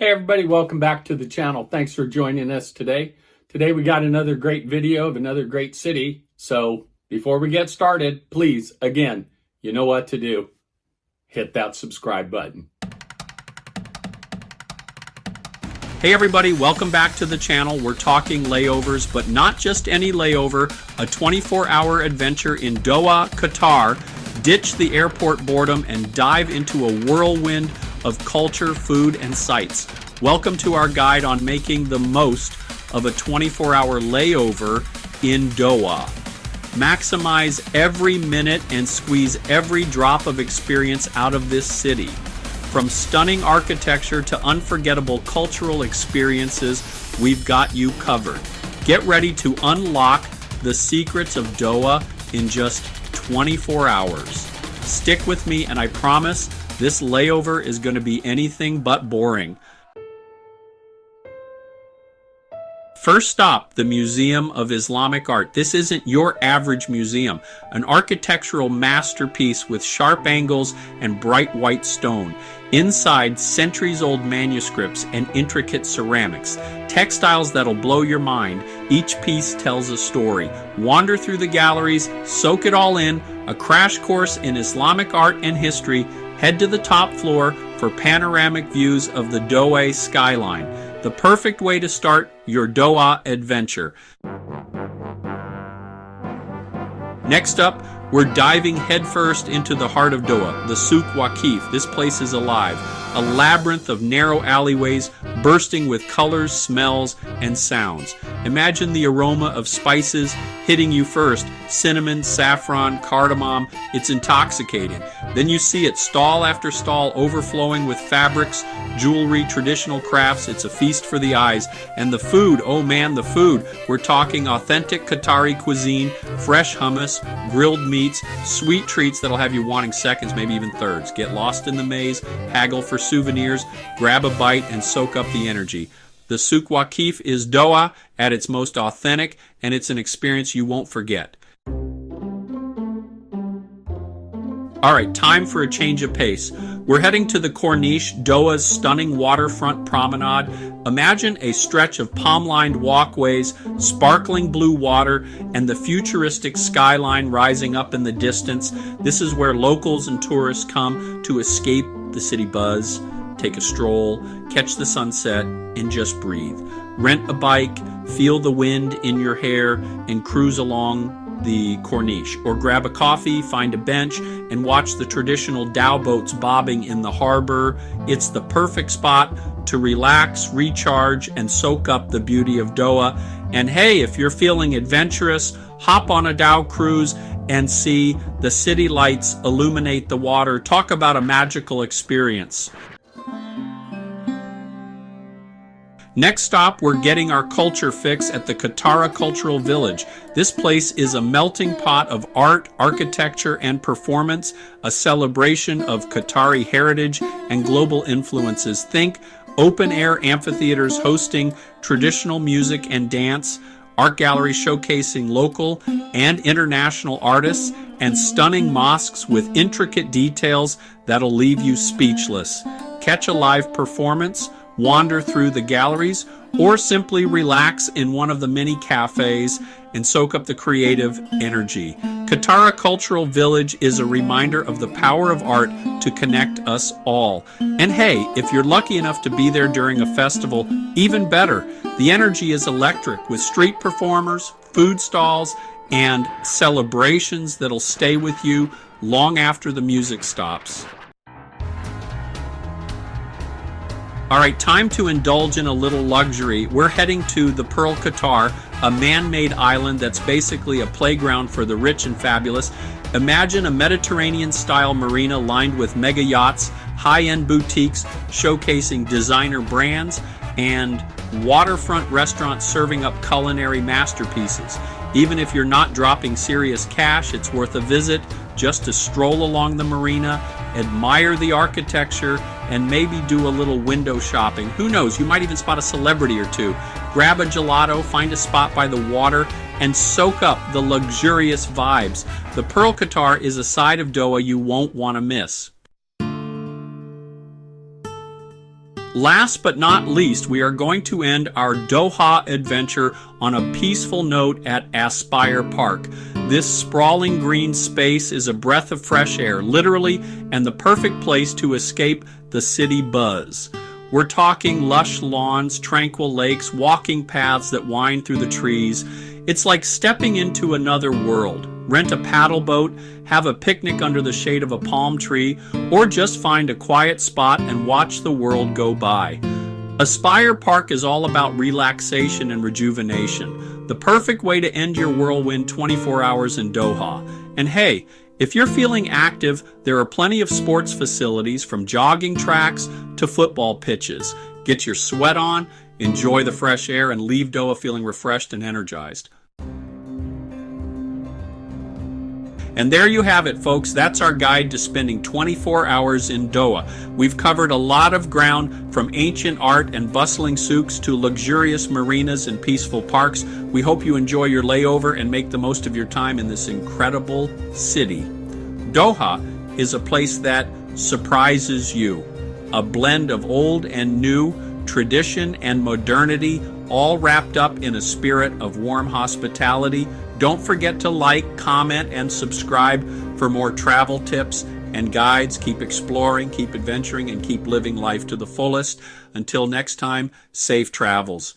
Hey everybody, welcome back to the channel. Thanks for joining us today. Today we got another great video of another great city. So before we get started, please, again, you know what to do. Hit that subscribe button. Hey everybody, welcome back to the channel. We're talking layovers, but not just any layover, a 24-hour adventure in Doha, Qatar. Ditch the airport boredom and dive into a whirlwind of culture, food, and sights. Welcome to our guide on making the most of a 24-hour layover in Doha. Maximize every minute and squeeze every drop of experience out of this city. From stunning architecture to unforgettable cultural experiences, we've got you covered. Get ready to unlock the secrets of Doha in just 24 hours. Stick with me and I promise this layover is going to be anything but boring. First stop, the Museum of Islamic Art. This isn't your average museum, an architectural masterpiece with sharp angles and bright white stone. Inside, centuries-old manuscripts and intricate ceramics. Textiles that'll blow your mind. Each piece tells a story. Wander through the galleries, soak it all in, a crash course in Islamic art and history. Head to the top floor for panoramic views of the Doha skyline. The perfect way to start your Doha adventure. Next up, we're diving headfirst into the heart of Doha, the Souq Waqif. This place is alive, a labyrinth of narrow alleyways bursting with colors, smells, and sounds. Imagine the aroma of spices hitting you first, cinnamon, saffron, cardamom. It's intoxicating. Then you see it stall after stall overflowing with fabrics, jewelry, traditional crafts. It's a feast for the eyes. And the food, oh man, the food. We're talking authentic Qatari cuisine, fresh hummus, grilled meats, sweet treats that'll have you wanting seconds, maybe even thirds. Get lost in the maze, haggle for souvenirs, grab a bite, and soak up the energy. The Souq Waqif is Doha at its most authentic, and it's an experience you won't forget. All right, time for a change of pace. We're heading to the Corniche, Doha's stunning waterfront promenade. Imagine a stretch of palm-lined walkways, sparkling blue water, and the futuristic skyline rising up in the distance. This is where locals and tourists come to escape the city buzz, take a stroll, catch the sunset, and just breathe. Rent a bike, feel the wind in your hair, and cruise along the Corniche. Or grab a coffee, find a bench, and watch the traditional dhow boats bobbing in the harbor. It's the perfect spot to relax, recharge, and soak up the beauty of Doha. And hey, if you're feeling adventurous, hop on a dhow cruise and see the city lights illuminate the water. Talk about a magical experience. Next stop, we're getting our culture fix at the Qatar Cultural Village. This place is a melting pot of art, architecture, and performance, a celebration of Qatari heritage and global influences. Think open-air amphitheaters hosting traditional music and dance, art galleries showcasing local and international artists, and stunning mosques with intricate details that'll leave you speechless. Catch a live performance, wander through the galleries, or simply relax in one of the many cafes and soak up the creative energy. Qatar Cultural Village is a reminder of the power of art to connect us all. And hey, if you're lucky enough to be there during a festival, even better. The energy is electric with street performers, food stalls, and celebrations that'll stay with you long after the music stops. All right, time to indulge in a little luxury. We're heading to the Pearl Qatar, a man-made island that's basically a playground for the rich and fabulous. Imagine a Mediterranean-style marina lined with mega yachts, high-end boutiques showcasing designer brands, and waterfront restaurants serving up culinary masterpieces. Even if you're not dropping serious cash, it's worth a visit just to stroll along the marina, admire the architecture, and maybe do a little window shopping. Who knows, you might even spot a celebrity or two. Grab a gelato, find a spot by the water, and soak up the luxurious vibes. The Pearl Qatar is a side of Doha you won't want to miss. Last but not least, we are going to end our Doha adventure on a peaceful note at Aspire Park. This sprawling green space is a breath of fresh air, literally, and the perfect place to escape the city buzz. We're talking lush lawns, tranquil lakes, walking paths that wind through the trees. It's like stepping into another world. Rent a paddle boat, have a picnic under the shade of a palm tree, or just find a quiet spot and watch the world go by. Aspire Park is all about relaxation and rejuvenation. The perfect way to end your whirlwind 24 hours in Doha. And hey, if you're feeling active, there are plenty of sports facilities from jogging tracks to football pitches. Get your sweat on, enjoy the fresh air, and leave Doha feeling refreshed and energized. And there you have it, folks. That's our guide to spending 24 hours in Doha. We've covered a lot of ground, from ancient art and bustling souks to luxurious marinas and peaceful parks. We hope you enjoy your layover and make the most of your time in this incredible city. Doha is a place that surprises you. A blend of old and new, tradition and modernity, all wrapped up in a spirit of warm hospitality. Don't forget to like, comment, and subscribe for more travel tips and guides. Keep exploring, keep adventuring, and keep living life to the fullest. Until next time, safe travels.